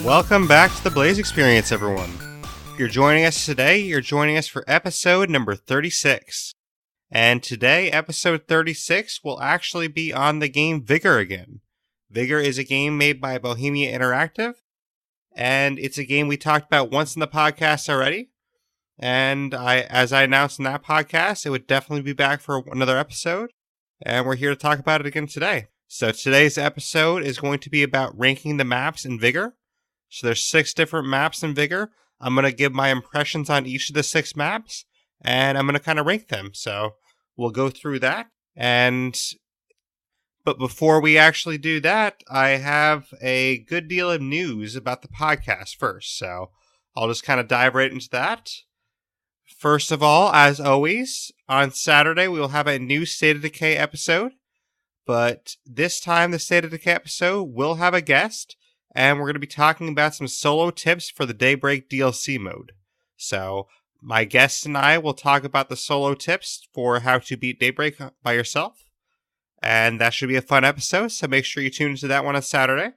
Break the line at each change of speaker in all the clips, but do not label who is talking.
Welcome back to the Blaise XPerience, everyone. If you're joining us today, you're joining us for episode number 36. And today, episode 36 will actually be on the game Vigor again. Vigor is a game made by Bohemia Interactive, and it's a game we talked about once in the podcast already. And as I announced in that podcast, it would definitely be back for another episode, and we're here to talk about it again today. So today's episode is going to be about ranking the maps in Vigor. So there's 6 different maps in Vigor. I'm going to give my impressions on each of the 6 maps, and I'm going to kind of rank them. So we'll go through that. But before we actually do that, I have a good deal of news about the podcast first. So I'll just kind of dive right into that. First of all, as always, on Saturday, we will have a new State of Decay episode. But this time, the State of Decay episode will have a guest. And we're going to be talking about some solo tips for the Daybreak DLC mode. So, my guest and I will talk about the solo tips for how to beat Daybreak by yourself. And that should be a fun episode, so make sure you tune into that one on Saturday.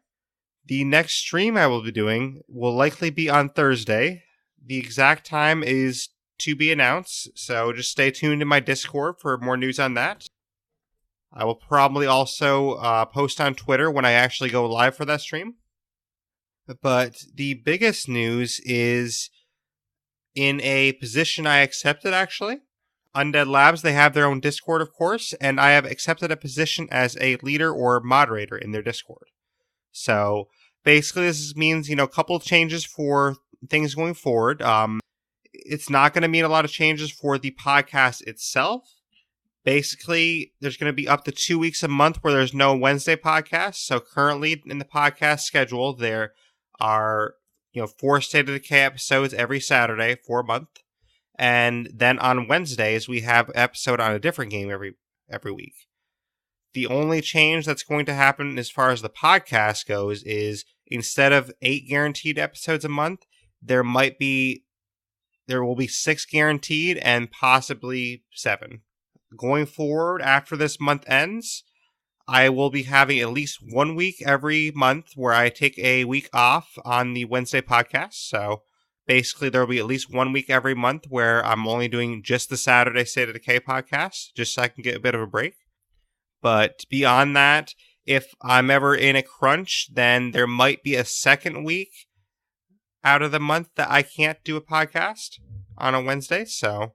The next stream I will be doing will likely be on Thursday. The exact time is to be announced, so just stay tuned in my Discord for more news on that. I will probably also post on Twitter when I actually go live for that stream. But the biggest news is in a position I accepted, actually. Undead Labs, they have their own Discord, of course, and I have accepted a position as a leader or moderator in their Discord. So, basically, this means, a couple of changes for things going forward. It's not going to mean a lot of changes for the podcast itself. Basically, there's going to be up to 2 weeks a month where there's no Wednesday podcast. So, currently in the podcast schedule, there are 4 State of Decay episodes every Saturday for a month, and then on Wednesdays we have an episode on a different game every week. The only change that's going to happen as far as the podcast goes is instead of 8 guaranteed episodes a month, there will be 6 guaranteed and possibly 7. Going forward, after this month ends, I will be having at least 1 week every month where I take a week off on the Wednesday podcast. So basically, there will be at least 1 week every month where I'm only doing just the Saturday State of Decay podcast, just so I can get a bit of a break. But beyond that, if I'm ever in a crunch, then there might be a second week out of the month that I can't do a podcast on a Wednesday. So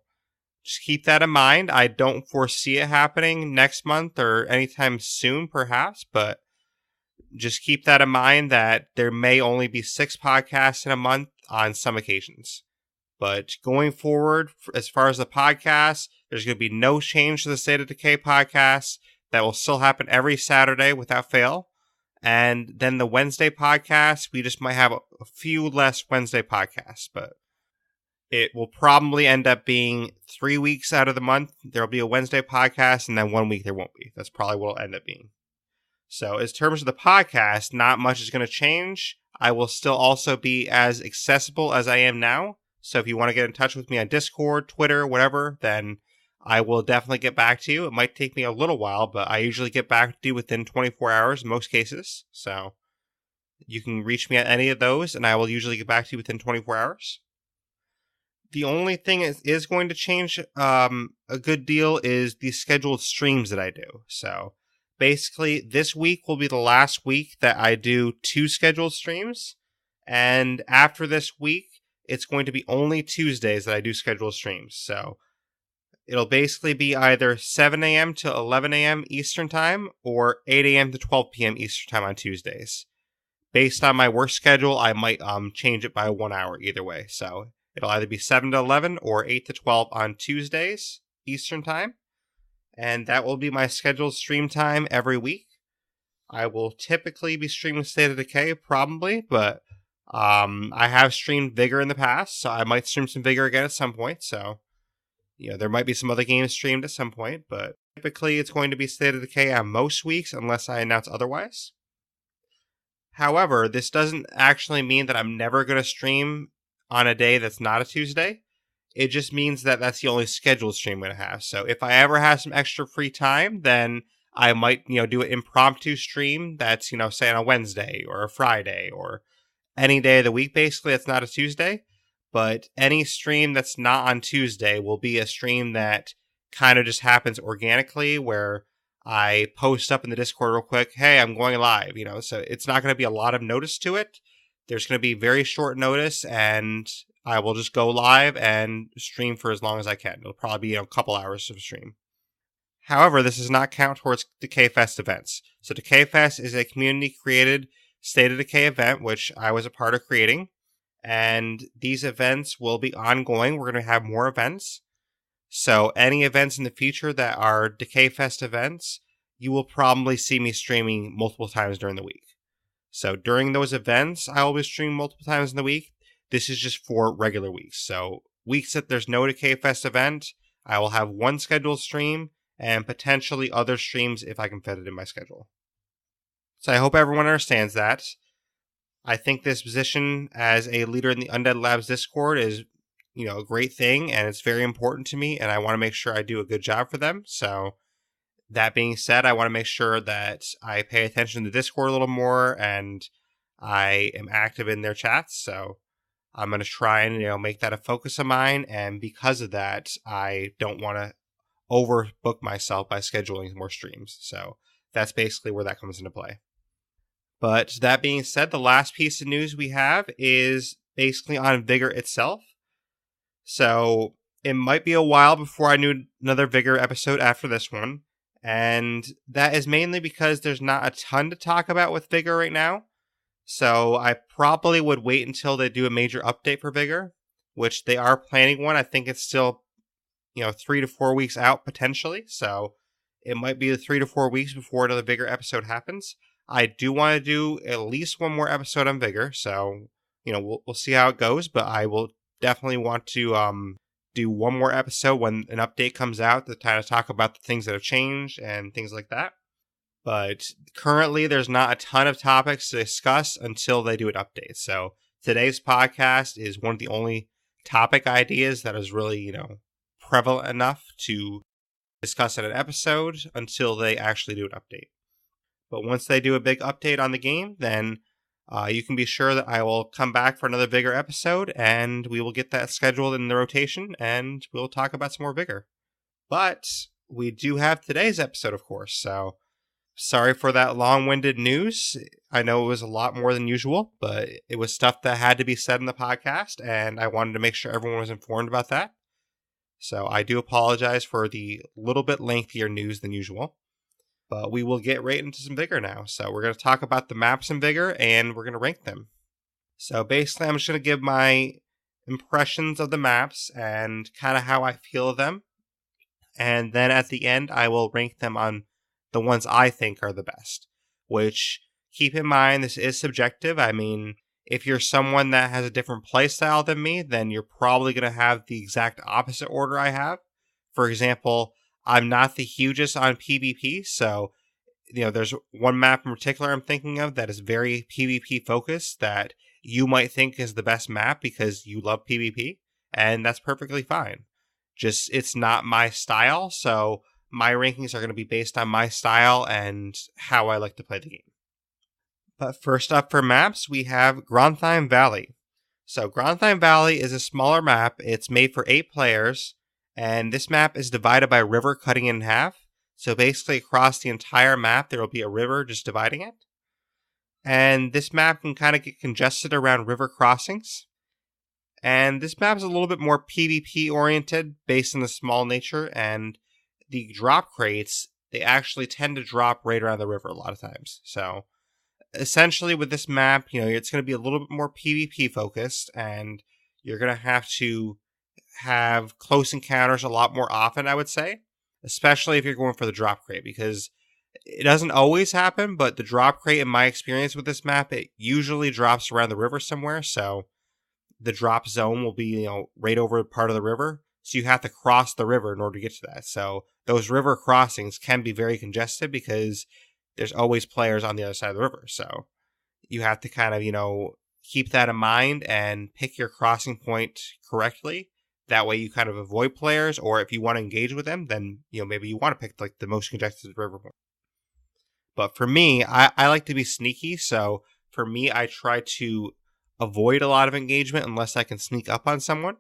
just keep that in mind. I don't foresee it happening next month or anytime soon, perhaps, but just keep that in mind that there may only be 6 podcasts in a month on some occasions. But going forward, as far as the podcast, there's going to be no change to the State of Decay podcast. That will still happen every Saturday without fail. And then the Wednesday podcast, we just might have a few less Wednesday podcasts, but it will probably end up being 3 weeks out of the month. There'll be a Wednesday podcast, and then 1 week there won't be. That's probably what it'll end up being. So, in terms of the podcast, not much is going to change. I will still also be as accessible as I am now. So, if you want to get in touch with me on Discord, Twitter, whatever, then I will definitely get back to you. It might take me a little while, but I usually get back to you within 24 hours in most cases. So, you can reach me at any of those, and I will usually get back to you within 24 hours. The only thing is going to change a good deal is the scheduled streams that I do. So basically, this week will be the last week that I do 2 scheduled streams. And after this week, it's going to be only Tuesdays that I do scheduled streams. So it'll basically be either 7 a.m. to 11 a.m. Eastern Time or 8 a.m. to 12 p.m. Eastern Time on Tuesdays. Based on my work schedule, I might change it by 1 hour either way. So it'll either be 7 to 11 or 8 to 12 on Tuesdays, Eastern Time. And that will be my scheduled stream time every week. I will typically be streaming State of Decay, probably, but I have streamed Vigor in the past, so I might stream some Vigor again at some point. So, there might be some other games streamed at some point, but typically it's going to be State of Decay on most weeks, unless I announce otherwise. However, this doesn't actually mean that I'm never going to stream on a day that's not a Tuesday. It just means that that's the only scheduled stream I'm going to have. So if I ever have some extra free time, then I might, do an impromptu stream that's, say on a Wednesday or a Friday or any day of the week, basically, that's not a Tuesday. But any stream that's not on Tuesday will be a stream that kind of just happens organically, where I post up in the Discord real quick, hey, I'm going live, so it's not going to be a lot of notice to it. There's going to be very short notice, and I will just go live and stream for as long as I can. It'll probably be a couple hours of stream. However, this does not count towards Decay Fest events. So Decay Fest is a community-created State of Decay event, which I was a part of creating. And these events will be ongoing. We're going to have more events. So any events in the future that are Decay Fest events, you will probably see me streaming multiple times during the week. So during those events, I will be streaming multiple times in the week. This is just for regular weeks. So weeks that there's no Decay Fest event, I will have one scheduled stream and potentially other streams if I can fit it in my schedule. So I hope everyone understands that. I think this position as a leader in the Undead Labs Discord is, a great thing, and it's very important to me, and I want to make sure I do a good job for them. So that being said, I want to make sure that I pay attention to Discord a little more, and I am active in their chats. So I'm going to try and, make that a focus of mine. And because of that, I don't want to overbook myself by scheduling more streams. So that's basically where that comes into play. But that being said, the last piece of news we have is basically on Vigor itself. So it might be a while before I do another Vigor episode after this one. And that is mainly because there's not a ton to talk about with Vigor right now. So I probably would wait until they do a major update for Vigor, which they are planning one. I think it's still 3 to 4 weeks out potentially. So it might be 3 to 4 weeks before another Vigor episode happens. I do want to do at least one more episode on Vigor. So, we'll see how it goes, but I will definitely want to do one more episode when an update comes out to kind of talk about the things that have changed and things like that. But currently there's not a ton of topics to discuss until they do an update. So today's podcast is one of the only topic ideas that is really, prevalent enough to discuss in an episode until they actually do an update. But once they do a big update on the game, then you can be sure that I will come back for another Vigor episode, and we will get that scheduled in the rotation, and we'll talk about some more Vigor. But we do have today's episode, of course, so sorry for that long-winded news. I know it was a lot more than usual, but it was stuff that had to be said in the podcast, and I wanted to make sure everyone was informed about that. So I do apologize for the little bit lengthier news than usual. But we will get right into some Vigor now. So we're going to talk about the maps in Vigor, and we're going to rank them. So basically, I'm just going to give my impressions of the maps and kind of how I feel of them. And then at the end, I will rank them on the ones I think are the best. Which, keep in mind, this is subjective. I mean, if you're someone that has a different playstyle than me, then you're probably going to have the exact opposite order I have. For example, I'm not the hugest on PvP, so, there's one map in particular I'm thinking of that is very PvP focused that you might think is the best map because you love PvP, and that's perfectly fine. Just, it's not my style, so my rankings are going to be based on my style and how I like to play the game. But first up for maps, we have Grontheim Valley. So Grontheim Valley is a smaller map. It's made for 8 players. And this map is divided by a river cutting it in half. So basically across the entire map, there will be a river just dividing it. And this map can kind of get congested around river crossings. And this map is a little bit more PvP oriented based on the small nature. And the drop crates, they actually tend to drop right around the river a lot of times. So essentially with this map, it's going to be a little bit more PvP focused. And you're going to have close encounters a lot more often, I would say, especially if you're going for the drop crate, because it doesn't always happen, but the drop crate, in my experience with this map, it usually drops around the river somewhere, so the drop zone will be, right over part of the river, so you have to cross the river in order to get to that. So those river crossings can be very congested because there's always players on the other side of the river, so you have to kind of, keep that in mind and pick your crossing point correctly. That way you kind of avoid players, or if you want to engage with them, then, maybe you want to pick like the most congested river point. But for me, I like to be sneaky. So for me, I try to avoid a lot of engagement unless I can sneak up on someone.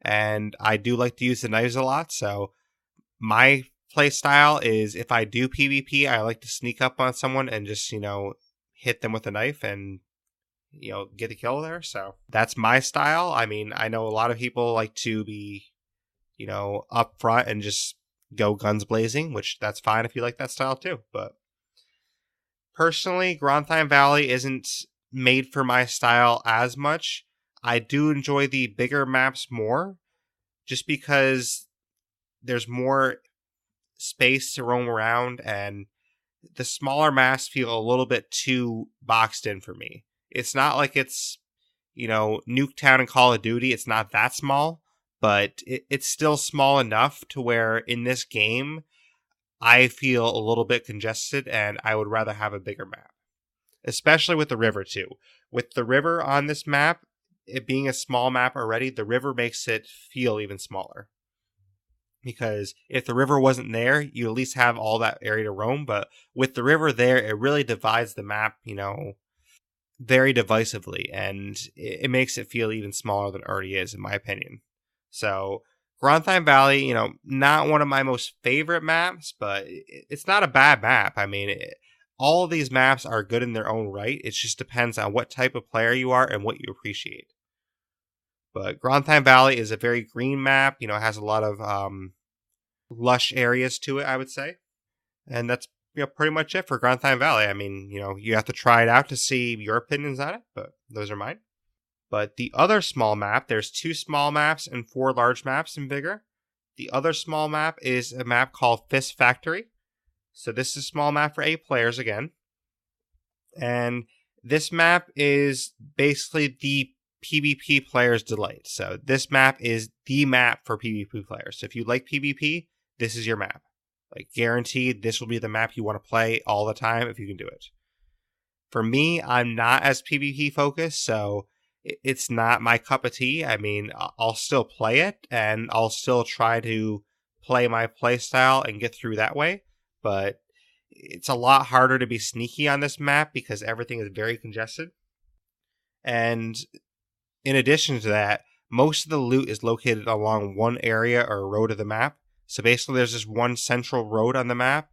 And I do like to use the knives a lot, so my play style is if I do PvP, I like to sneak up on someone and just, hit them with a knife and, get a kill there. So that's my style. I mean, I know a lot of people like to be, up front and just go guns blazing, which that's fine if you like that style too. But personally, Grantheim Valley isn't made for my style as much. I do enjoy the bigger maps more just because there's more space to roam around, and the smaller maps feel a little bit too boxed in for me. It's not like it's, Nuketown and Call of Duty. It's not that small, but it's still small enough to where in this game, I feel a little bit congested and I would rather have a bigger map. Especially with the river too. With the river on this map, it being a small map already, the river makes it feel even smaller. Because if the river wasn't there, you at least have all that area to roam. But with the river there, it really divides the map, very divisively. And it makes it feel even smaller than it already is, in my opinion. So, Grantheim Valley, not one of my most favorite maps, but it's not a bad map. I mean, all of these maps are good in their own right. It just depends on what type of player you are and what you appreciate. But Grantheim Valley is a very green map. It has a lot of lush areas to it, I would say. And that's pretty much it for Grantheim Valley. I mean, you have to try it out to see your opinions on it, but those are mine. But the other small map, there's 2 small maps and 4 large maps in Vigor. The other small map is a map called Fist Factory. So this is a small map for 8 players again. And this map is basically the PvP player's delight. So this map is the map for PvP players. So if you like PvP, this is your map. Like, guaranteed, this will be the map you want to play all the time if you can do it. For me, I'm not as PvP focused, so it's not my cup of tea. I mean, I'll still play it, and I'll still try to play my playstyle and get through that way. But it's a lot harder to be sneaky on this map because everything is very congested. And in addition to that, most of the loot is located along one area or road of the map. So basically there's just one central road on the map,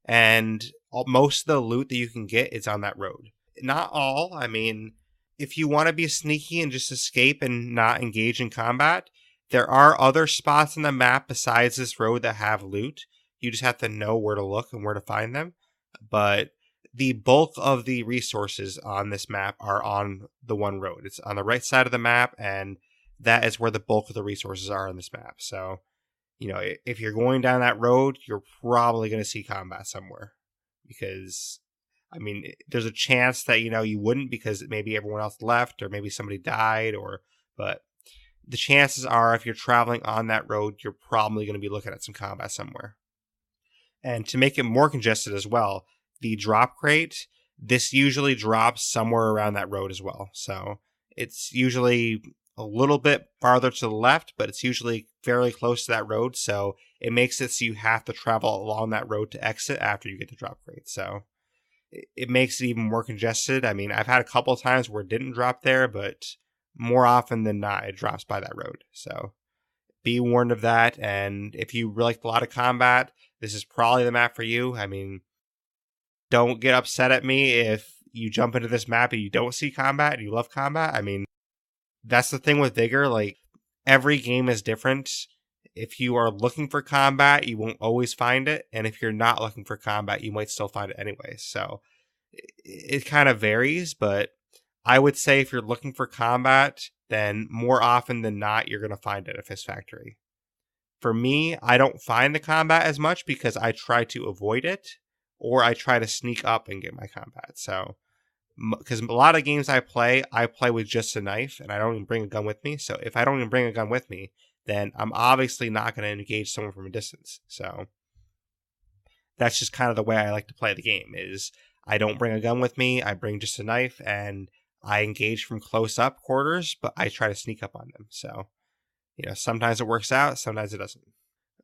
and most of the loot that you can get is on that road. Not all. I mean, if you want to be sneaky and just escape and not engage in combat, there are other spots on the map besides this road that have loot. You just have to know where to look and where to find them. But the bulk of the resources on this map are on the one road. It's on the right side of the map, and that is where the bulk of the resources are on this map. So, if you're going down that road, you're probably going to see combat somewhere. Because, I mean, there's a chance that, you wouldn't because maybe everyone else left or maybe somebody died, but the chances are if you're traveling on that road, you're probably going to be looking at some combat somewhere. And to make it more congested as well, the drop crate, this usually drops somewhere around that road as well. So it's usually a little bit farther to the left, but it's usually fairly close to that road. So it makes it so you have to travel along that road to exit after you get the drop crate. So it makes it even more congested. I mean, I've had a couple of times where it didn't drop there, but more often than not, it drops by that road. So be warned of that. And if you really like a lot of combat, this is probably the map for you. I mean, don't get upset at me if you jump into this map and you don't see combat and you love combat. I mean, that's the thing with Vigor. Like, every game is different. If you are looking for combat, you won't always find it. And if you're not looking for combat, you might still find it anyway. So it kind of varies, but I would say if you're looking for combat, then more often than not, you're going to find it at Fist Factory. For me, I don't find the combat as much because I try to avoid it, or I try to sneak up and get my combat. So, because a lot of games I play with just a knife, and I don't even bring a gun with me. So if I don't even bring a gun with me, then I'm obviously not going to engage someone from a distance. So that's just kind of the way I like to play the game, is I don't bring a gun with me, I bring just a knife, and I engage from close up quarters, but I try to sneak up on them. So, sometimes it works out, sometimes it doesn't.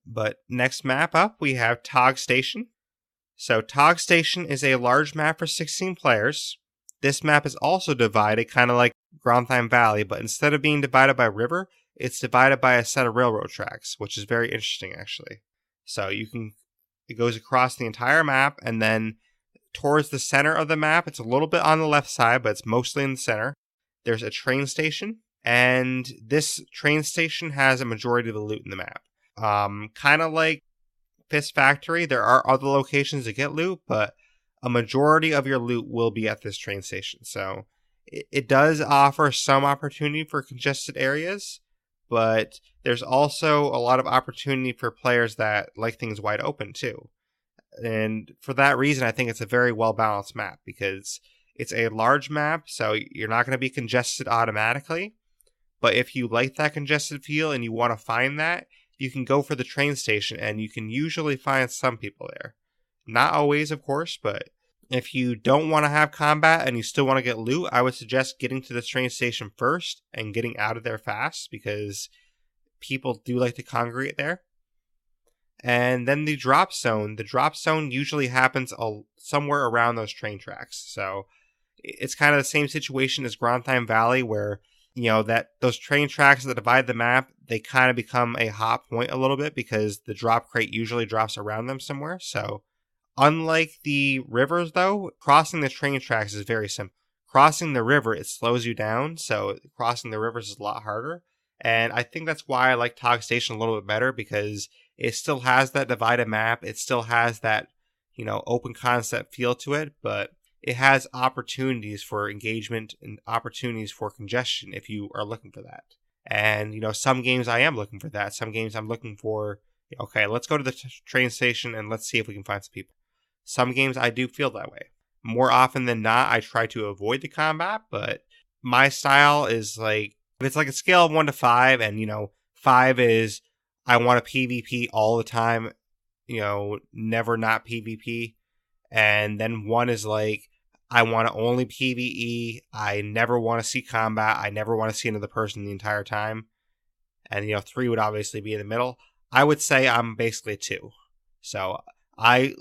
But next map up, we have Tog Station. So Tog Station is a large map for 16 players. This map is also divided kind of like Grantham Valley, but instead of being divided by a river, it's divided by a set of railroad tracks, which is very interesting, actually. So it goes across the entire map, and then towards the center of the map, it's a little bit on the left side, but it's mostly in the center. There's a train station, and this train station has a majority of the loot in the map. Kind of like Fist Factory, there are other locations to get loot, but a majority of your loot will be at this train station. So it does offer some opportunity for congested areas, but there's also a lot of opportunity for players that like things wide open too. And for that reason, I think it's a very well-balanced map because it's a large map, so you're not going to be congested automatically. But if you like that congested feel and you want to find that, you can go for the train station, and you can usually find some people there. Not always, of course, but if you don't want to have combat and you still want to get loot, I would suggest getting to the train station first and getting out of there fast because people do like to congregate there. And then the drop zone. The drop zone usually happens somewhere around those train tracks. So it's kind of the same situation as Grantham Valley where, that those train tracks that divide the map, they kind of become a hot point a little bit because the drop crate usually drops around them somewhere. So unlike the rivers, though, crossing the train tracks is very simple. Crossing the river, it slows you down. So crossing the rivers is a lot harder. And I think that's why I like Tog Station a little bit better because it still has that divided map. It still has that, open concept feel to it, but it has opportunities for engagement and opportunities for congestion if you are looking for that. And, some games I am looking for that. Some games I'm looking for, okay, let's go to the train station and let's see if we can find some people. Some games I do feel that way. More often than not, I try to avoid the combat, but my style is like, it's like a scale of 1 to 5, and, 5 is I want to PvP all the time, never not PvP. And then 1 is like, I want to only PvE. I never want to see combat. I never want to see another person the entire time. And, 3 would obviously be in the middle. I would say I'm basically a 2. So I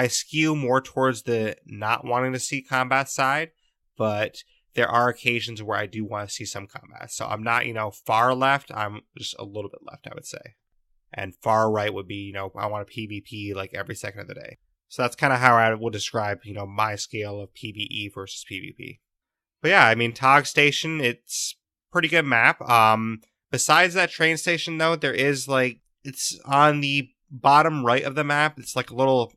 skew more towards the not wanting to see combat side, but there are occasions where I do want to see some combat. So I'm not, far left. I'm just a little bit left, I would say. And far right would be, I want to PvP like every second of the day. So that's kind of how I would describe, my scale of PvE versus PvP. But yeah, Tog Station, it's pretty good map. Besides that train station, though, there is it's on the bottom right of the map. It's like a little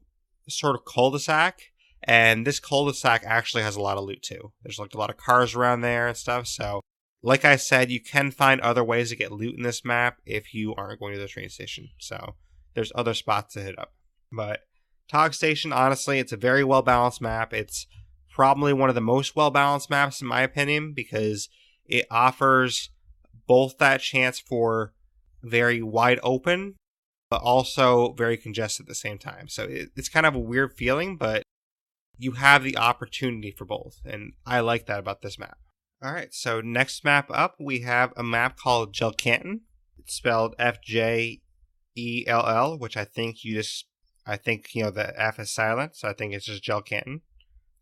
sort of cul-de-sac. And this cul-de-sac actually has a lot of loot, too. There's a lot of cars around there and stuff. So, like I said, you can find other ways to get loot in this map if you aren't going to the train station. So, there's other spots to hit up. But Tog Station, honestly, it's a very well-balanced map. It's probably one of the most well-balanced maps, in my opinion, because it offers both that chance for very wide open, but also very congested at the same time. So, it's kind of a weird feeling, but you have the opportunity for both, and I like that about this map. Alright, so next map up, we have a map called Jelcanton. It's spelled Fjell, which I think the F is silent, so I think it's just Jelcanton.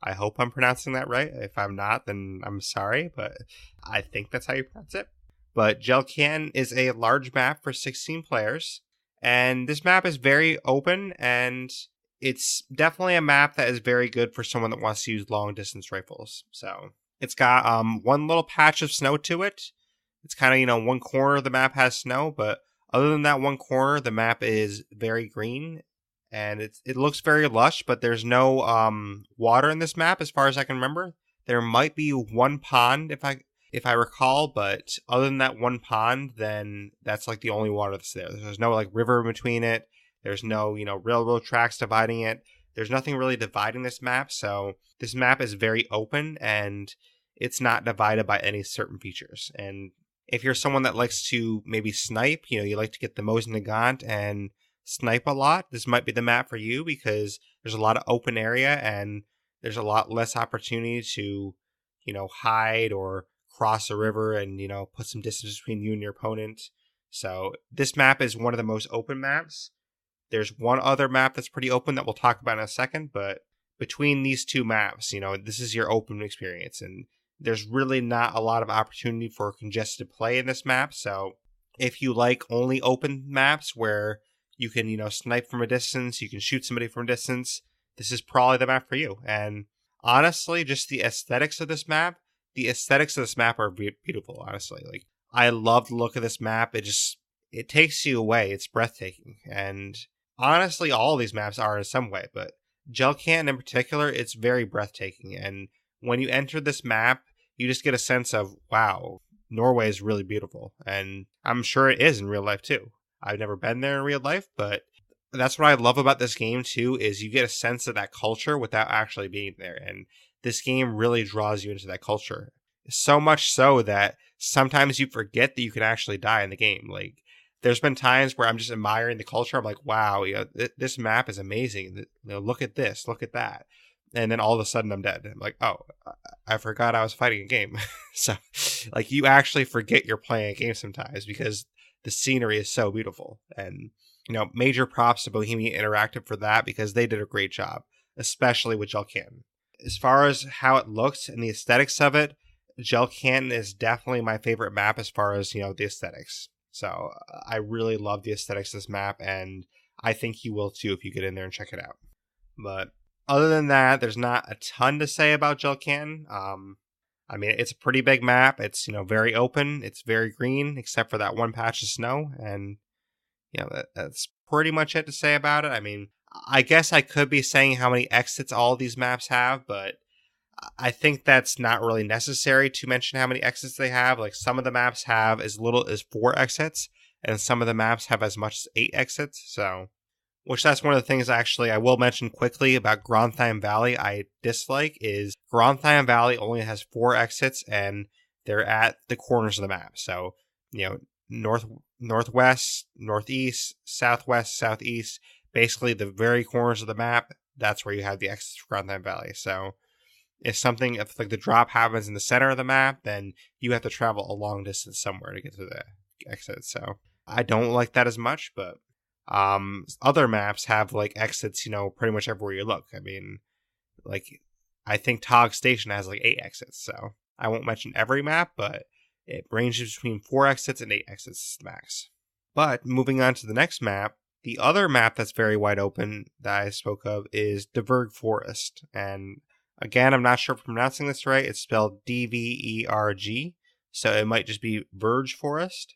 I hope I'm pronouncing that right. If I'm not, then I'm sorry, but I think that's how you pronounce it. But Jelcanton is a large map for 16 players, and this map is very open, and it's definitely a map that is very good for someone that wants to use long distance rifles. So it's got one little patch of snow to it. It's kind of, one corner of the map has snow, but other than that one corner, the map is very green and it looks very lush, but there's no water in this map as far as I can remember. There might be one pond if I recall, but other than that one pond, then that's the only water that's there. There's no river in between it. There's no, railroad tracks dividing it. There's nothing really dividing this map. So this map is very open and it's not divided by any certain features. And if you're someone that likes to maybe snipe, you like to get the Mosin Nagant and snipe a lot, this might be the map for you because there's a lot of open area and there's a lot less opportunity to, hide or cross a river and, put some distance between you and your opponent. So this map is one of the most open maps. There's one other map that's pretty open that we'll talk about in a second, but between these two maps, this is your open experience. And there's really not a lot of opportunity for congested play in this map. So if you like only open maps where you can, snipe from a distance, you can shoot somebody from a distance, this is probably the map for you. And honestly, just the aesthetics of this map, are beautiful, honestly. Like, I love the look of this map. It takes you away. It's breathtaking. And honestly, all of these maps are in some way, but Gel Canton in particular, it's very breathtaking. And when you enter this map, you just get a sense of, wow, Norway is really beautiful. And I'm sure it is in real life too. I've never been there in real life, but that's what I love about this game too, is you get a sense of that culture without actually being there. And this game really draws you into that culture. So much so that sometimes you forget that you can actually die in the game. Like, there's been times where I'm just admiring the culture. I'm like, wow, this map is amazing. Look at this, look at that. And then all of a sudden I'm dead. I'm like, oh, I forgot I was fighting a game. So, like, you actually forget you're playing a game sometimes because the scenery is so beautiful. And, major props to Bohemia Interactive for that, because they did a great job, especially with Gel Canton. As far as how it looks and the aesthetics of it, Gel Canton is definitely my favorite map as far as, the aesthetics. So I really love the aesthetics of this map, and I think you will too if you get in there and check it out. But other than that, there's not a ton to say about Gel Canton. I mean, it's a pretty big map. It's, very open. It's very green, except for that one patch of snow. And, that's pretty much it to say about it. I mean, I guess I could be saying how many exits all these maps have, but I think that's not really necessary to mention how many exits they have. Like, some of the maps have as little as 4 exits, and some of the maps have as much as 8 exits. So, which that's one of the things actually I will mention quickly about Grondheim Valley I dislike, is Grondheim Valley only has 4 exits, and they're at the corners of the map. So, northwest, northeast, southwest, southeast, basically the very corners of the map, that's where you have the exits for Grondheim Valley. So if like the drop happens in the center of the map, then you have to travel a long distance somewhere to get to the exit. So I don't like that as much, but other maps have like exits, pretty much everywhere you look. I mean, like, I think Tog Station has like 8 exits, so I won't mention every map, but it ranges between 4 exits and 8 exits max. But moving on to the next map, the other map that's very wide open that I spoke of is Derreck Forest. And again, I'm not sure if I'm pronouncing this right. It's spelled Dverg, so it might just be Verge Forest.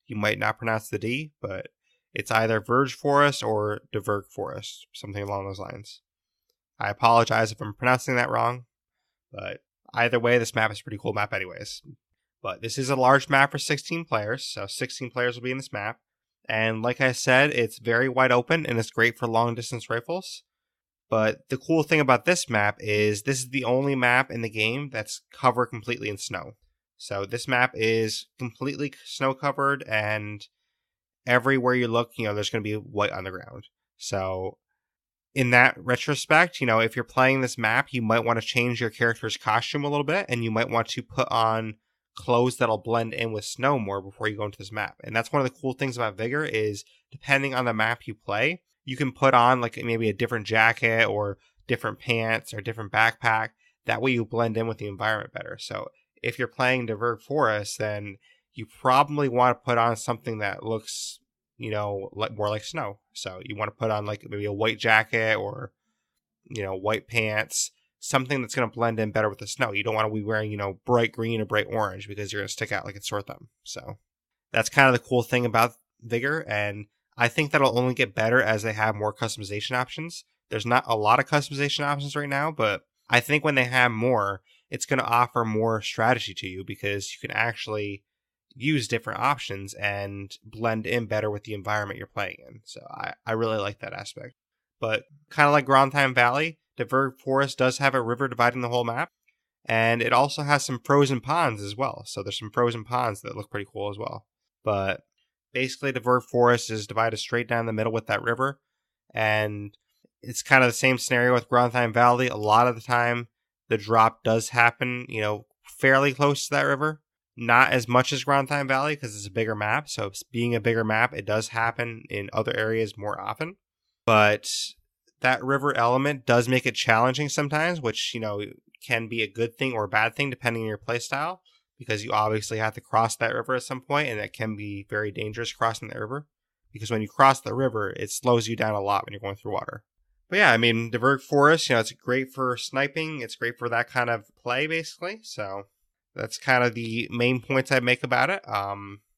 You might not pronounce the D, but it's either Verge Forest or Derreck Forest, something along those lines. I apologize if I'm pronouncing that wrong, but either way, this map is a pretty cool map anyways. But this is a large map for 16 players, so 16 players will be in this map. And like I said, it's very wide open, and it's great for long distance rifles. But the cool thing about this map is this is the only map in the game that's covered completely in snow. So this map is completely snow covered, and everywhere you look, there's going to be white on the ground. So in that retrospect, if you're playing this map, you might want to change your character's costume a little bit, and you might want to put on clothes that'll blend in with snow more before you go into this map. And that's one of the cool things about Vigor is, depending on the map you play, you can put on like maybe a different jacket or different pants or different backpack. That way you blend in with the environment better. So if you're playing Derreck Forest, then you probably want to put on something that looks, more like snow. So you want to put on like maybe a white jacket or, white pants, something that's going to blend in better with the snow. You don't want to be wearing, bright green or bright orange, because you're going to stick out like a sore thumb. So that's kind of the cool thing about Vigor, and I think that'll only get better as they have more customization options. There's not a lot of customization options right now, but I think when they have more, it's going to offer more strategy to you, because you can actually use different options and blend in better with the environment you're playing in. So I really like that aspect. But kind of like Grondheim Valley, Derreck Forest does have a river dividing the whole map, and it also has some frozen ponds as well. So there's some frozen ponds that look pretty cool as well. But basically, Derreck Forest is divided straight down the middle with that river, and it's kind of the same scenario with Grondheim Valley. A lot of the time, the drop does happen, fairly close to that river. Not as much as Grondheim Valley, because it's a bigger map. So being a bigger map, it does happen in other areas more often. But that river element does make it challenging sometimes, which, can be a good thing or a bad thing depending on your playstyle, because you obviously have to cross that river at some point, and it can be very dangerous crossing the river, because when you cross the river, it slows you down a lot when you're going through water. But yeah, I mean, the Derreck Forest, it's great for sniping. It's great for that kind of play, basically. So that's kind of the main points I make about it.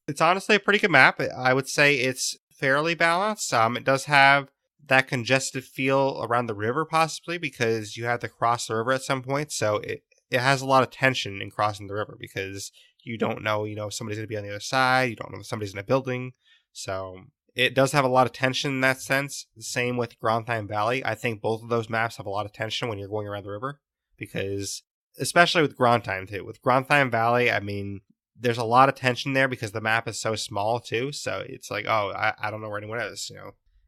It's honestly a pretty good map. I would say it's fairly balanced. It does have that congested feel around the river, possibly, because you have to cross the river at some point. So it has a lot of tension in crossing the river, because you don't know, if somebody's going to be on the other side. You don't know if somebody's in a building. So it does have a lot of tension in that sense. Same with Grantime Valley. I think both of those maps have a lot of tension when you're going around the river, because especially with Grantime too. With Grantime Valley, I mean, there's a lot of tension there because the map is so small too. So it's like, oh, I don't know where anyone is,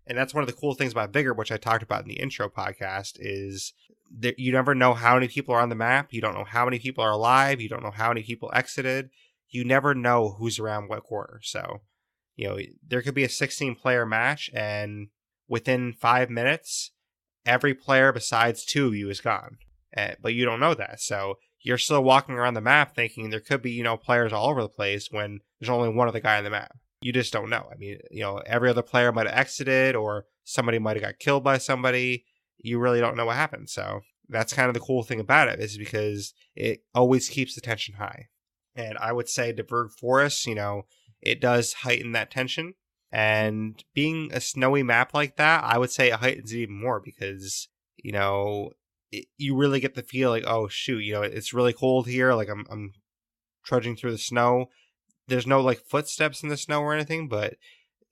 And that's one of the cool things about Vigor, which I talked about in the intro podcast, is that you never know how many people are on the map. You don't know how many people are alive. You don't know how many people exited. You never know who's around what corner. So, there could be a 16-player match, and within 5 minutes, every player besides 2 of you is gone. But you don't know that. So you're still walking around the map thinking there could be, players all over the place when there's only one other guy on the map. You just don't know. I mean, every other player might have exited, or somebody might have got killed by somebody. You really don't know what happened. So that's kind of the cool thing about it, is because it always keeps the tension high. And I would say Derreck Forest, it does heighten that tension. And being a snowy map like that, I would say it heightens it even more, because, you really get the feel like, oh shoot, it's really cold here. Like I'm trudging through the snow. There's no like footsteps in the snow or anything, but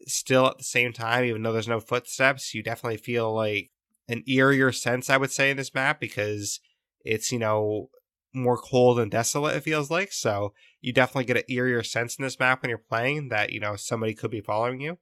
still at the same time, even though there's no footsteps, you definitely feel like an eerier sense, I would say, in this map, because it's, more cold and desolate, it feels like. So you definitely get an eerier sense in this map when you're playing that, somebody could be following you.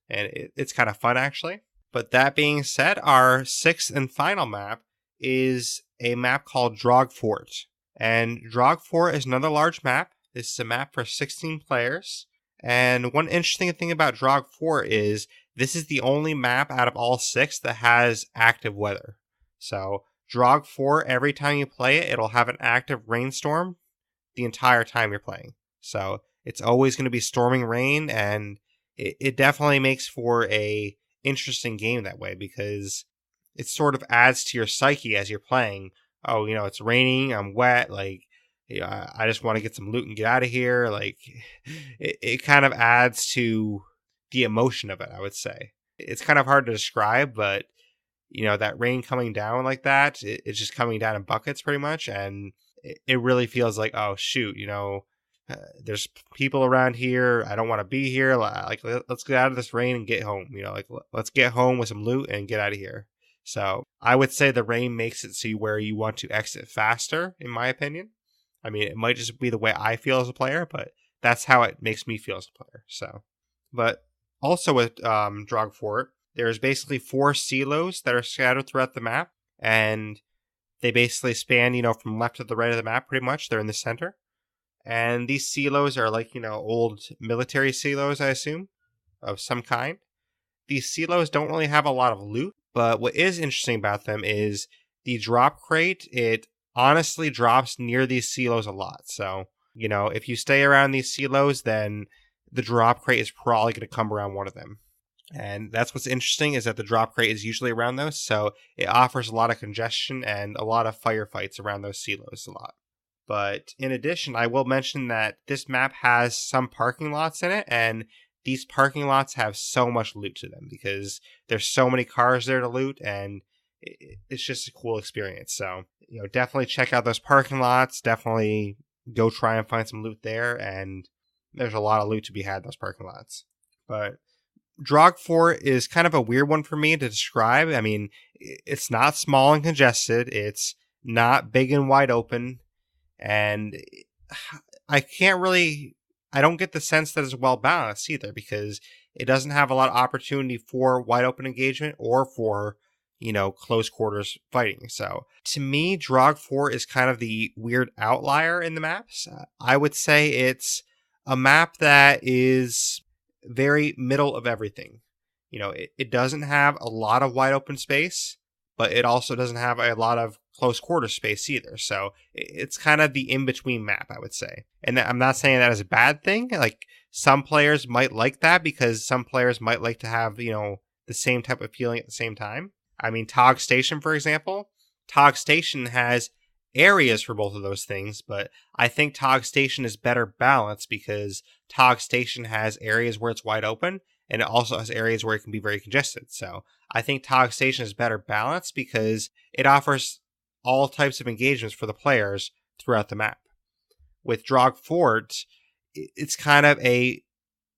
And it's kind of fun, actually. But that being said, our 6th and final map is a map called Derreck Fort. And Derreck Fort is another large map. This is a map for 16 players. And one interesting thing about Derreck Fort is this is the only map out of all 6 that has active weather. So Derreck Fort, every time you play it, it'll have an active rainstorm the entire time you're playing. So it's always going to be storming rain, and it definitely makes for a interesting game that way, because it sort of adds to your psyche as you're playing. Oh, it's raining, I'm wet, like, I just want to get some loot and get out of here. Like, it kind of adds to the emotion of it, I would say. It's kind of hard to describe, but, that rain coming down like that, it's just coming down in buckets pretty much, and it really feels like, oh, shoot, there's people around here. I don't want to be here. Like, let's get out of this rain and get home. Let's get home with some loot and get out of here. So I would say the rain makes it so where you want to exit faster, in my opinion. I mean, it might just be the way I feel as a player, but that's how it makes me feel as a player. So, but also with Derreck Fort, there's basically 4 silos that are scattered throughout the map, and they basically span, from left to the right of the map, pretty much. They're in the center. And these silos are like, old military silos, I assume, of some kind. These silos don't really have a lot of loot, but what is interesting about them is the drop crate. It honestly drops near these silos a lot. So, if you stay around these silos, then the drop crate is probably going to come around one of them. And that's what's interesting, is that the drop crate is usually around those. So it offers a lot of congestion and a lot of firefights around those silos a lot. But in addition, I will mention that this map has some parking lots in it, and these parking lots have so much loot to them because there's so many cars there to loot, and it's just a cool experience. So, definitely check out those parking lots. Definitely go try and find some loot there, and there's a lot of loot to be had in those parking lots. But Derreck Fort is kind of a weird one for me to describe. I mean, it's not small and congested. It's not big and wide open. And I don't get the sense that it's well balanced either, because it doesn't have a lot of opportunity for wide open engagement or for, close quarters fighting. So to me, Derreck Fort is kind of the weird outlier in the maps. I would say it's a map that is very middle of everything. It doesn't have a lot of wide open space, but it also doesn't have a lot of close quarter space either. So it's kind of the in-between map, I would say. And I'm not saying that as a bad thing. Like, some players might like that because some players might like to have, the same type of feeling at the same time. I mean, Tog Station, for example. Tog Station has areas for both of those things, but I think Tog Station is better balanced because Tog Station has areas where it's wide open, and it also has areas where it can be very congested. So I think Tog Station is better balanced because it offers all types of engagements for the players throughout the map. With Drog Fort, it's kind of a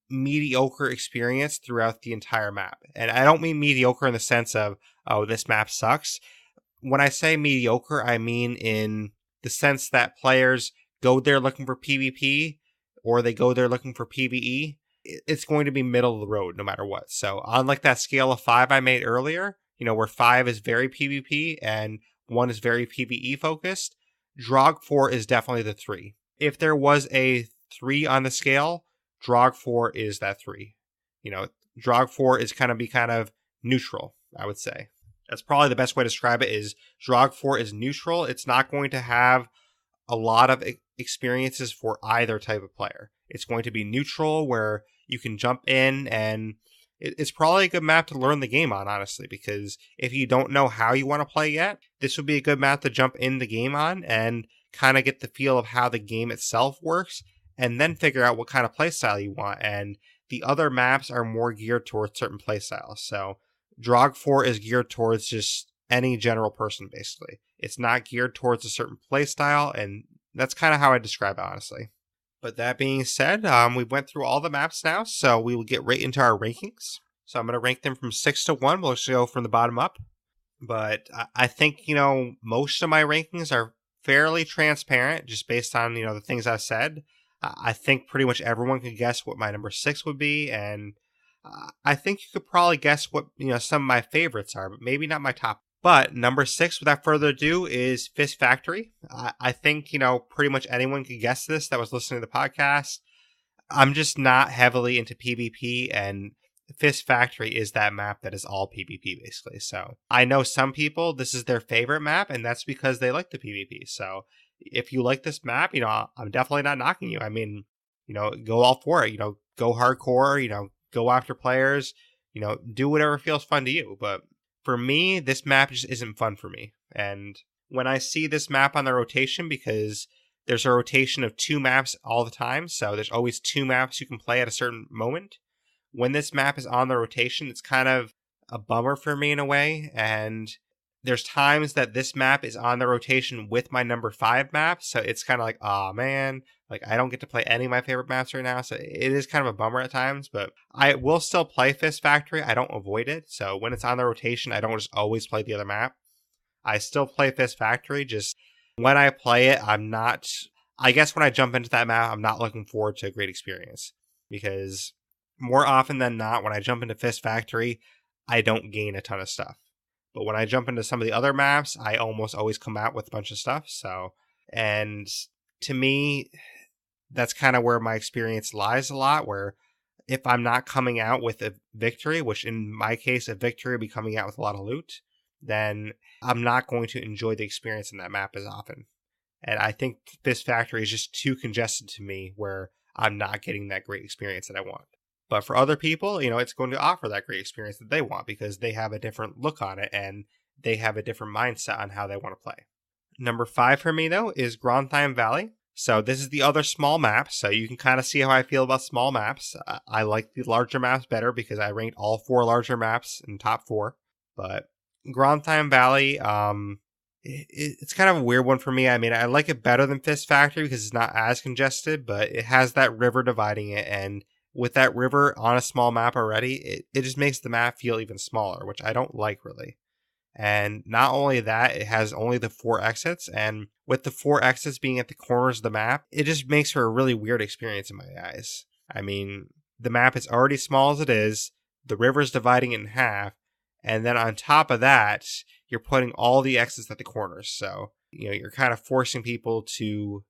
mediocre experience throughout the entire map. And I don't mean mediocre in the sense of, oh, this map sucks. When I say mediocre, I mean in the sense that players go there looking for PvP or they go there looking for PvE. It's going to be middle of the road no matter what. So unlike that scale of 5 I made earlier, where 5 is very PvP and 1 is very PvE focused, Drog 4 is definitely the 3. If there was a 3 on the scale, Drog 4 is that 3. Drog 4 is kind of neutral, I would say. That's probably the best way to describe it is Drog 4 is neutral. It's not going to have a lot of experiences for either type of player. It's going to be neutral where you can jump in, and it's probably a good map to learn the game on, honestly, because if you don't know how you want to play yet, this would be a good map to jump in the game on and kind of get the feel of how the game itself works, and then figure out what kind of playstyle you want. And the other maps are more geared towards certain playstyles. So Drog 4 is geared towards just any general person, basically. It's not geared towards a certain playstyle, and that's kind of how I describe it, honestly. But that being said, we went through all the maps now, so we will get right into our rankings. So I'm going to rank them from 6 to 1. We'll just go from the bottom up. But I think, most of my rankings are fairly transparent, just based on, the things I've said. I think pretty much everyone can guess what my number 6 would be, and I think you could probably guess what, some of my favorites are, but maybe not my top. But number 6, without further ado, is Fist Factory. I think, pretty much anyone could guess this that was listening to the podcast. I'm just not heavily into PvP, and Fist Factory is that map that is all PvP, basically. So I know some people, this is their favorite map, and that's because they like the PvP. So if you like this map, I'm definitely not knocking you. I mean, go all for it. Go hardcore, go after players, do whatever feels fun to you. But for me, this map just isn't fun for me. And when I see this map on the rotation, because there's a rotation of 2 maps all the time, so there's always 2 maps you can play at a certain moment. When this map is on the rotation, it's kind of a bummer for me in a way. And there's times that this map is on the rotation with my number 5 map, so it's kind of like, oh man, like I don't get to play any of my favorite maps right now, so it is kind of a bummer at times, but I will still play Fist Factory. I don't avoid it, so when it's on the rotation, I don't just always play the other map. I still play Fist Factory, just when I play it, I guess when I jump into that map, I'm not looking forward to a great experience, because more often than not, when I jump into Fist Factory, I don't gain a ton of stuff. But when I jump into some of the other maps, I almost always come out with a bunch of stuff. So, and to me, that's kind of where my experience lies a lot, where if I'm not coming out with a victory, which in my case, a victory would be coming out with a lot of loot, then I'm not going to enjoy the experience in that map as often. And I think this factory is just too congested to me where I'm not getting that great experience that I want. But for other people, it's going to offer that great experience that they want because they have a different look on it and they have a different mindset on how they want to play. Number 5 for me, though, is Grondheim Valley. So this is the other small map, so you can kind of see how I feel about small maps. I like the larger maps better because I ranked all 4 larger maps in top 4. But Grondheim Valley, it's kind of a weird one for me. I mean, I like it better than Fist Factory because it's not as congested, but it has that river dividing it, and with that river on a small map already, it just makes the map feel even smaller, which I don't like really. And not only that, it has only the 4 exits, and with the 4 exits being at the corners of the map, it just makes for a really weird experience in my eyes. I mean, the map is already small as it is, the river's dividing it in half, and then on top of that, you're putting all the exits at the corners. So, you're kind of forcing people to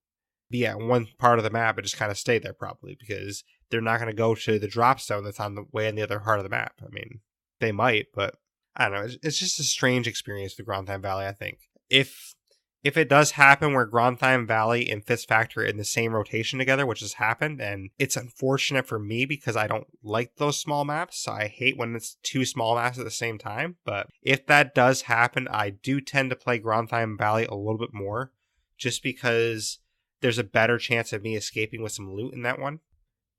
be at one part of the map and just kind of stay there probably because they're not going to go to the drop zone that's on the way on the other part of the map. I mean, they might, but I don't know. It's just a strange experience with Grantime Valley, I think. If it does happen where Grantime Valley and Fist Factory are in the same rotation together, which has happened, and it's unfortunate for me because I don't like those small maps, so I hate when it's two small maps at the same time. But if that does happen, I do tend to play Grantime Valley a little bit more, just because there's a better chance of me escaping with some loot in that one.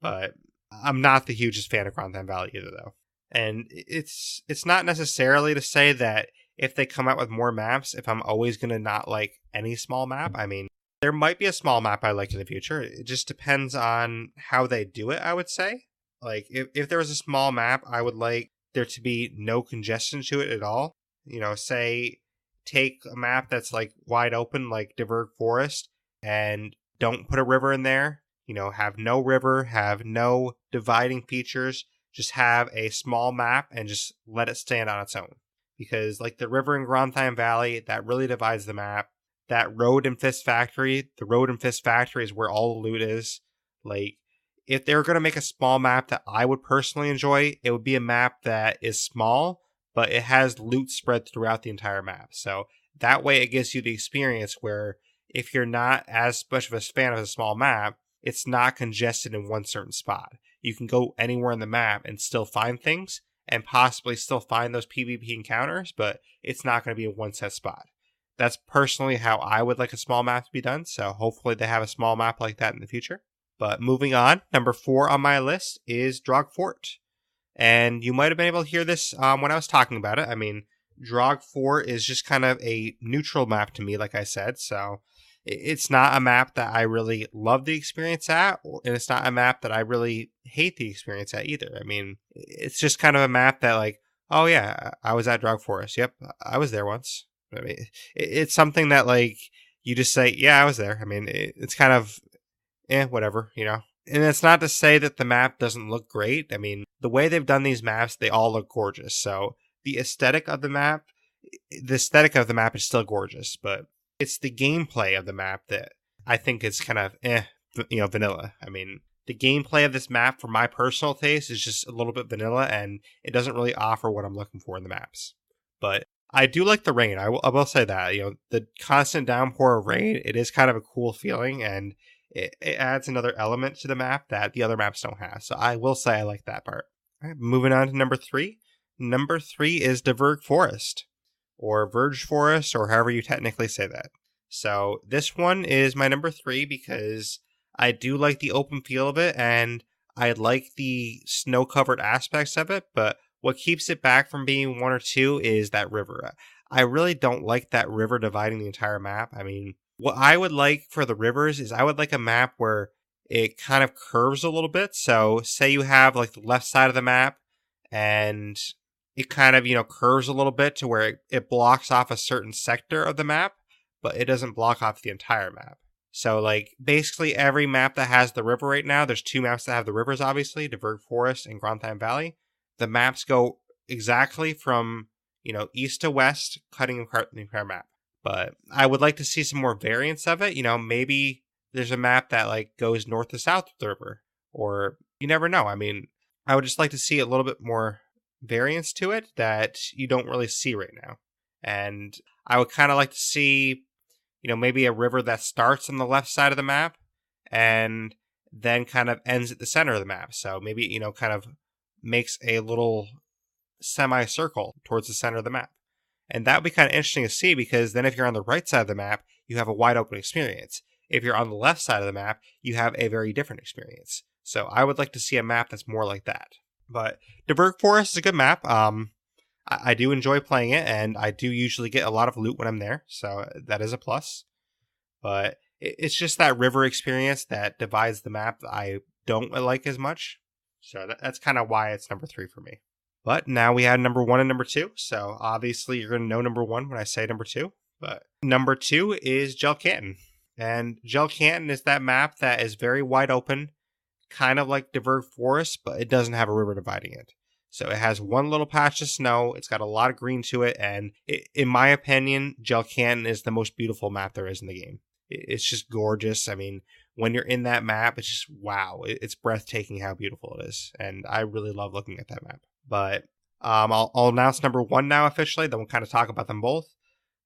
But I'm not the hugest fan of Grantime Valley either, though. And it's not necessarily to say that if they come out with more maps, if I'm always going to not like any small map. I mean, there might be a small map I like in the future. It just depends on how they do it, I would say. Like, if there was a small map, I would like there to be no congestion to it at all. You know, say, take a map that's like wide open, like Derreck Forest, and don't put a river in there. You know, have no river, have no dividing features. Just have a small map and just let it stand on its own. Because, like, the river in Grantime Valley, that really divides the map. That road in Fist Factory, the road in Fist Factory is where all the loot is. Like, if they were going to make a small map that I would personally enjoy, it would be a map that is small, but it has loot spread throughout the entire map. So that way it gives you the experience where if you're not as much of a fan of a small map, it's not congested in one certain spot. You can go anywhere in the map and still find things and possibly still find those PvP encounters, but it's not going to be in one set spot. That's personally how I would like a small map to be done, so hopefully they have a small map like that in the future. But moving on, number 4 on my list is Derreck Fort. And you might have been able to hear this when I was talking about it. I mean, Derreck Fort is just kind of a neutral map to me, like I said, so it's not a map that I really love the experience at, and it's not a map that I really hate the experience at either. I mean, it's just kind of a map that, like, oh yeah, I was at Derreck Forest. Yep, I was there once. I mean, it's something that, like, you just say, yeah, I was there. I mean, it's kind of, whatever, you know? And it's not to say that the map doesn't look great. I mean, the way they've done these maps, they all look gorgeous. So the aesthetic of the map is still gorgeous, but it's the gameplay of the map that I think is kind of vanilla. I mean, the gameplay of this map, for my personal taste, is just a little bit vanilla, and it doesn't really offer what I'm looking for in the maps. But I do like the rain. I will say that. You know, the constant downpour of rain, it is kind of a cool feeling, and it adds another element to the map that the other maps don't have. So I will say I like that part. All right, moving on to number 3. Number 3 is Derreck Forest, or Verge Forest, or however you technically say that. So this one is my number 3 because I do like the open feel of it, and I like the snow-covered aspects of it, but what keeps it back from being 1 or 2 is that river. I really don't like that river dividing the entire map. I mean, what I would like for the rivers is I would like a map where it kind of curves a little bit. So say you have like the left side of the map and it kind of, curves a little bit to where it blocks off a certain sector of the map, but it doesn't block off the entire map. So, like, basically every map that has the river right now, there's 2 maps that have the rivers, obviously, Derreck Forest and Grantime Valley. The maps go exactly from, east to west, cutting apart the entire map. But I would like to see some more variants of it. Maybe there's a map that, like, goes north to south with the river. Or, you never know. I mean, I would just like to see a little bit more variance to it that you don't really see right now. And I would kind of like to see, maybe a river that starts on the left side of the map and then kind of ends at the center of the map. So maybe, kind of makes a little semicircle towards the center of the map. And that would be kind of interesting to see because then if you're on the right side of the map, you have a wide open experience. If you're on the left side of the map, you have a very different experience. So I would like to see a map that's more like that. But Derreck Forest is a good map. I do enjoy playing it, and I do usually get a lot of loot when I'm there, so that is a plus. But it's just that river experience that divides the map that I don't like as much. So that's kind of why it's number 3 for me. But now we had number 1 and number 2, so obviously you're going to know number 1 when I say number 2. But number 2 is Gel Canton. And Gel Canton is that map that is very wide open, kind of like Derreck Forest, but it doesn't have a river dividing it. So it has one little patch of snow, it's got a lot of green to it, and in my opinion, Gel Canton is the most beautiful map there is in the game. It's just gorgeous. I mean, when you're in that map, it's just wow. It's breathtaking how beautiful it is, and I really love looking at that map. But I'll announce number one now officially, then we'll kind of talk about them both.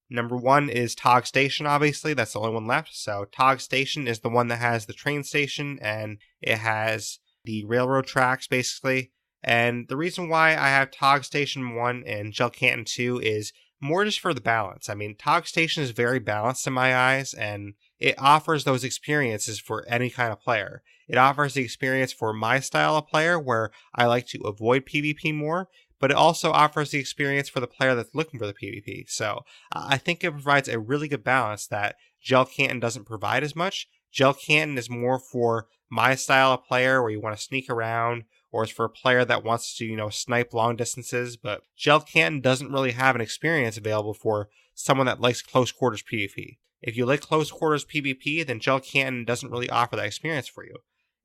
Number one is Tog Station, obviously. That's the only one left. So Tog Station is the one that has the train station and it has the railroad tracks, basically. And the reason why I have Tog Station 1 and Gel Canton 2 is more just for the balance. I mean, Tog Station is very balanced in my eyes, and it offers those experiences for any kind of player. It offers the experience for my style of player, where I like to avoid PvP more, but it also offers the experience for the player that's looking for the PvP. So I think it provides a really good balance that Gel Canton doesn't provide as much. Gel Canton is more for my style of player where you want to sneak around, or it's for a player that wants to, snipe long distances. But Gel Canton doesn't really have an experience available for someone that likes close quarters PvP. If you like close quarters PvP, then Gel Canton doesn't really offer that experience for you.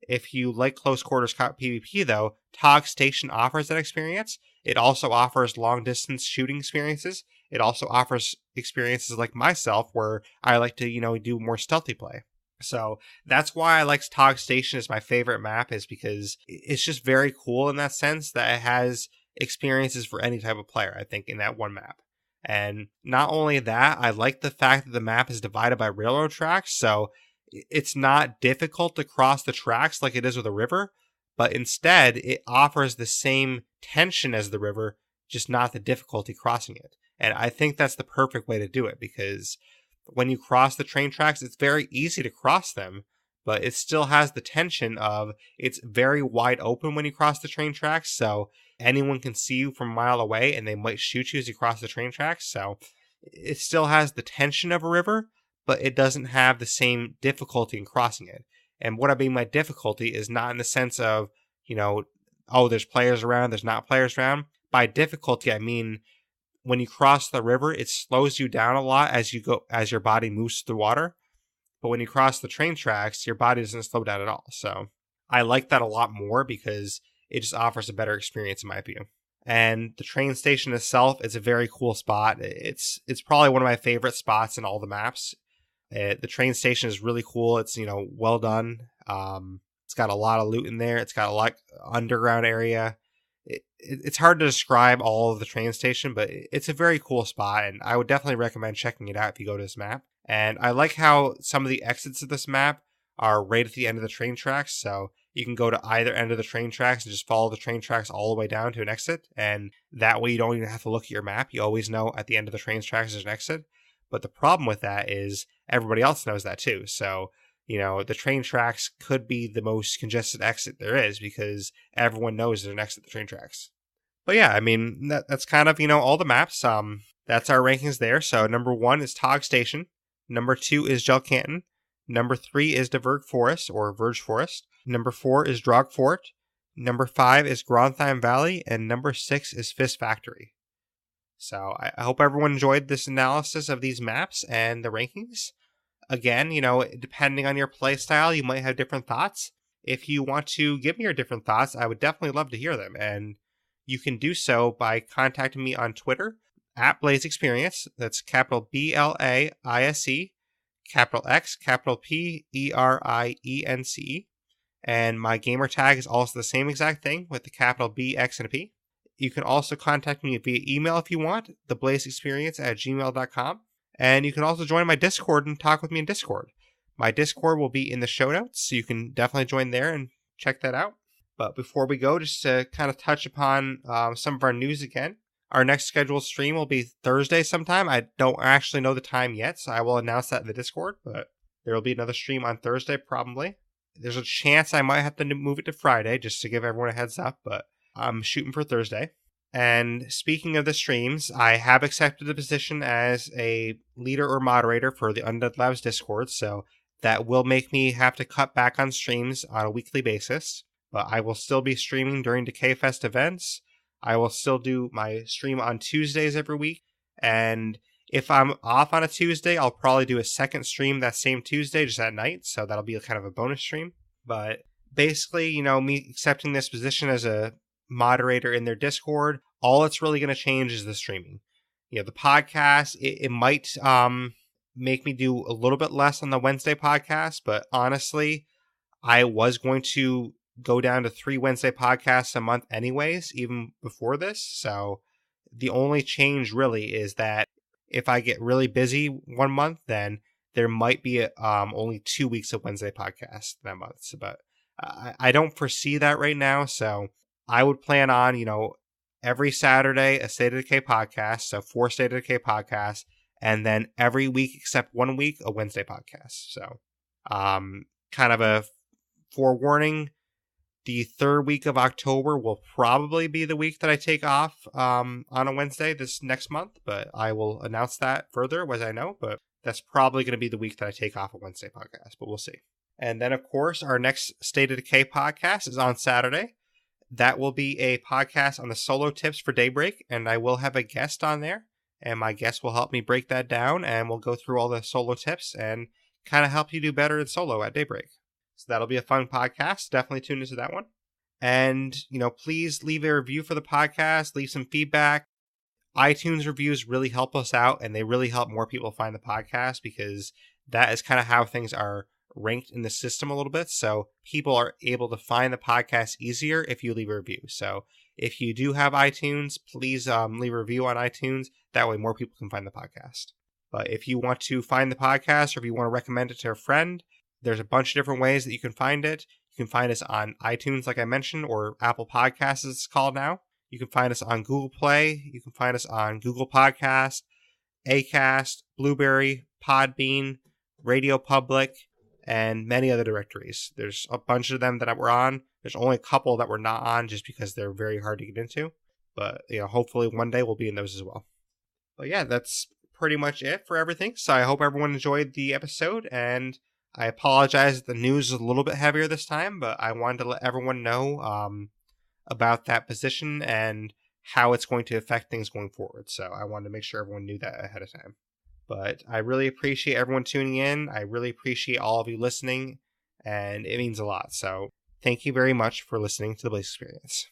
If you like close quarters PvP, though, Tog Station offers that experience. It also offers long distance shooting experiences. It also offers experiences like myself where I like to, do more stealthy play. So that's why I like Tog Station as my favorite map, is because it's just very cool in that sense that it has experiences for any type of player, I think, in that one map. And not only that, I like the fact that the map is divided by railroad tracks, so it's not difficult to cross the tracks like it is with a river, but instead it offers the same tension as the river, just not the difficulty crossing it. And I think that's the perfect way to do it, because when you cross the train tracks, it's very easy to cross them, but it still has the tension of it's very wide open when you cross the train tracks, so anyone can see you from a mile away and they might shoot you as you cross the train tracks. So it still has the tension of a river, but it doesn't have the same difficulty in crossing it. And what I mean by difficulty is not in the sense of, there's players around, there's not players around. By difficulty, I mean when you cross the river, it slows you down a lot as your body moves through the water. But when you cross the train tracks, your body doesn't slow down at all. So I like that a lot more because it just offers a better experience in my view. And the train station itself is a very cool spot. It's probably one of my favorite spots in all the maps. The train station is really cool. It's, well done. It's got a lot of loot in there. It's got a lot underground area. It's hard to describe all of the train station, but it's a very cool spot, and I would definitely recommend checking it out if you go to this map. And I like how some of the exits of this map are right at the end of the train tracks, so you can go to either end of the train tracks and just follow the train tracks all the way down to an exit, and that way you don't even have to look at your map. You always know at the end of the train tracks there's an exit. But the problem with that is everybody else knows that too. So, the train tracks could be the most congested exit there is because everyone knows there's an exit at the train tracks. But yeah, I mean, that's kind of, all the maps. That's our rankings there. So number 1 is Tog Station. Number 2 is Gel Canton. Number 3 is Derreck Forest or Verge Forest. Number 4 is Drog Fort. Number 5 is Grontheim Valley. And number 6 is Fist Factory. So I hope everyone enjoyed this analysis of these maps and the rankings. Again, depending on your playstyle, you might have different thoughts. If you want to give me your different thoughts, I would definitely love to hear them. And you can do so by contacting me on Twitter at Blaise XPerience. That's capital BLAISE, capital X, capital PERIENCE. And my gamer tag is also the same exact thing with the capital B, X, and a P. You can also contact me via email if you want, theblaisexperience@gmail.com. And you can also join my Discord and talk with me in Discord. My Discord will be in the show notes, so you can definitely join there and check that out. But before we go, just to kind of touch upon some of our news again. Our next scheduled stream will be Thursday sometime. I don't actually know the time yet, so I will announce that in the Discord. But there will be another stream on Thursday, probably. There's a chance I might have to move it to Friday, just to give everyone a heads up. But I'm shooting for Thursday. And speaking of the streams, I have accepted the position as a leader or moderator for the Undead Labs Discord, so that will make me have to cut back on streams on a weekly basis. But I will still be streaming during Decay Fest events. I will still do my stream on Tuesdays every week. And if I'm off on a Tuesday, I'll probably do a second stream that same Tuesday, just at night. So that'll be kind of a bonus stream. But basically, me accepting this position as a moderator in their Discord, all it's really going to change is the streaming. The podcast, it might make me do a little bit less on the Wednesday podcast, but honestly, I was going to go down to 3 Wednesday podcasts a month anyways, even before this. So the only change really is that if I get really busy one month, then there might be only 2 weeks of Wednesday podcasts that month. So, but I don't foresee that right now. So I would plan on, every Saturday a State of Decay podcast. So 4 State of Decay podcasts. And then every week except 1 week, a Wednesday podcast. So kind of a forewarning. The 3rd week of October will probably be the week that I take off on a Wednesday this next month, but I will announce that further as I know, but that's probably going to be the week that I take off a Wednesday podcast, but we'll see. And then, of course, our next State of Decay podcast is on Saturday. That will be a podcast on the solo tips for Daybreak, and I will have a guest on there, and my guest will help me break that down, and we'll go through all the solo tips and kind of help you do better in solo at Daybreak. So that'll be a fun podcast. Definitely tune into that one. And, please leave a review for the podcast. Leave some feedback. iTunes reviews really help us out, and they really help more people find the podcast because that is kind of how things are ranked in the system a little bit. So people are able to find the podcast easier if you leave a review. So if you do have iTunes, please leave a review on iTunes. That way more people can find the podcast. But if you want to find the podcast or if you want to recommend it to a friend, there's a bunch of different ways that you can find it. You can find us on iTunes, like I mentioned, or Apple Podcasts, as it's called now. You can find us on Google Play. You can find us on Google Podcast, Acast, Blueberry, Podbean, Radio Public, and many other directories. There's a bunch of them that we're on. There's only a couple that we're not on just because they're very hard to get into. But, hopefully one day we'll be in those as well. But yeah, that's pretty much it for everything. So I hope everyone enjoyed the episode, and I apologize that the news is a little bit heavier this time, but I wanted to let everyone know about that position and how it's going to affect things going forward. So I wanted to make sure everyone knew that ahead of time. But I really appreciate everyone tuning in. I really appreciate all of you listening, and it means a lot. So thank you very much for listening to the Blaise XPerience.